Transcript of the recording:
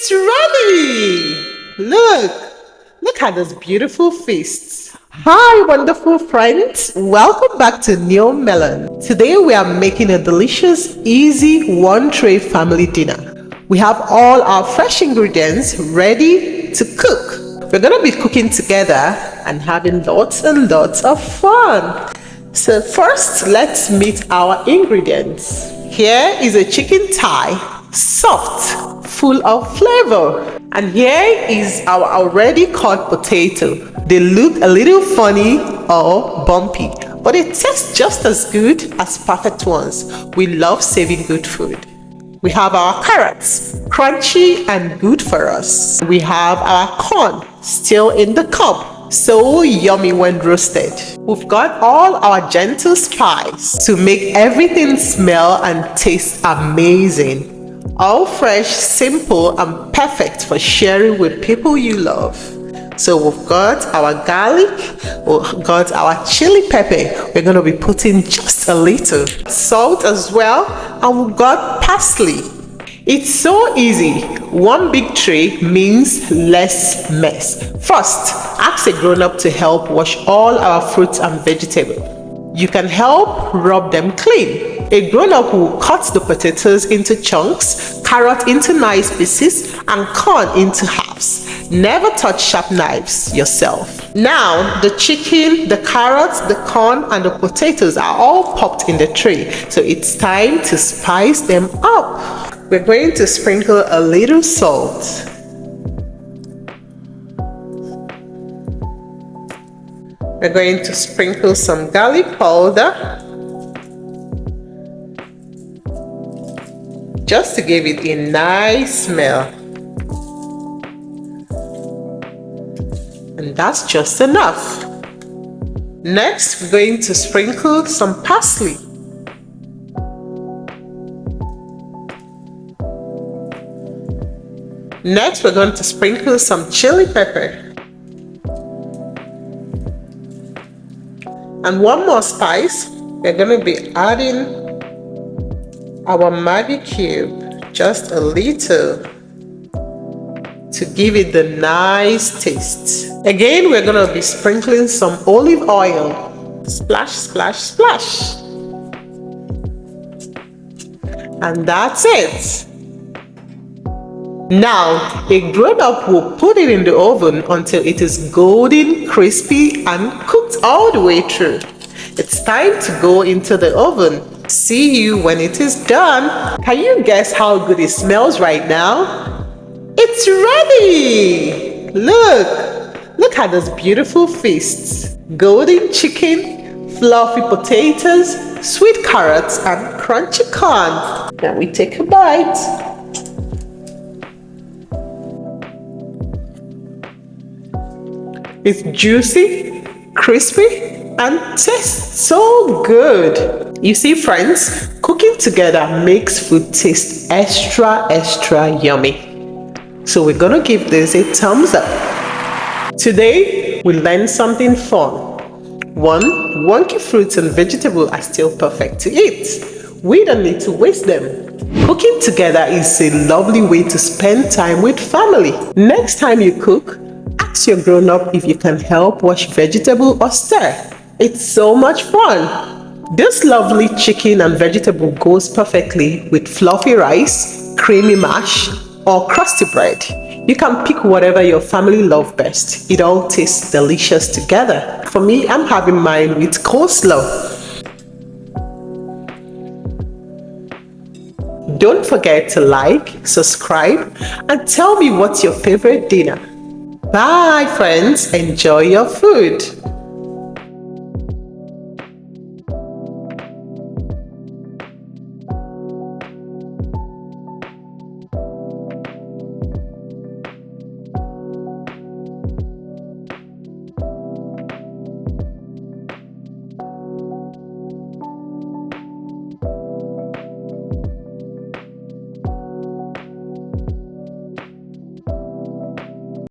It's ready! Look at this beautiful feast. Hi, wonderful friends. Welcome back to Neonmelon. Today we are making a delicious, easy one-tray family dinner. We have all our fresh ingredients ready to cook. We're going to be cooking together and having lots and lots of fun. So first, let's meet our ingredients. Here is a chicken thigh, soft, full of flavor. And here is our already cut potato. They look a little funny or bumpy, but it tastes just as good as perfect ones. We love saving good food. We have our carrots, crunchy and good for us. We have our corn, still in the cob, so yummy when roasted. We've got all our gentle spice to make everything smell and taste amazing. All fresh, simple, and perfect for sharing with people you love. So we've got our garlic, we've got our chili pepper. We're going to be putting just a little salt as well, and we've got parsley. It's so easy. One big tray means less mess. First, ask a grown-up to help wash all our fruits and vegetables. You can help rub them clean. A grown-up will cut the potatoes into chunks, carrot into nice pieces, and corn into halves. Never touch sharp knives yourself. Now, the chicken, the carrots, the corn, and the potatoes are all popped in the tray. So it's time to spice them up. We're going to sprinkle a little salt. We're going to sprinkle some garlic powder, just to give it a nice smell. And that's just enough. Next, we're going to sprinkle some parsley. Next, we're going to sprinkle some chili pepper. And one more spice, we're going to be adding our Maggi cube, just a little, to give it the nice taste. Again, we're going to be sprinkling some olive oil. Splash, splash, splash. And that's it. Now, a grown-up will put it in the oven until it is golden, crispy, and cooked all the way through. It's time to go into the oven. See you when it is done. Can you guess how good it smells right now? It's ready! Look at this beautiful feast. Golden chicken, fluffy potatoes, sweet carrots, and crunchy corn. Now we take a bite. It's juicy, crispy, and tastes so good. You see, friends, cooking together makes food taste extra yummy. So we're gonna give this a thumbs up. Today, we learned something fun. One, wonky fruits and vegetables are still perfect to eat. We don't need to waste them. Cooking together is a lovely way to spend time with family. Next time you cook, ask your grown-up if you can help wash vegetable or stir. It's so much fun. This lovely chicken and vegetable goes perfectly with fluffy rice, creamy mash, or crusty bread. You can pick whatever your family loves best. It all tastes delicious together. For me, I'm having mine with coleslaw. Don't forget to like, subscribe, and tell me what's your favorite dinner. Bye, friends. Enjoy your food.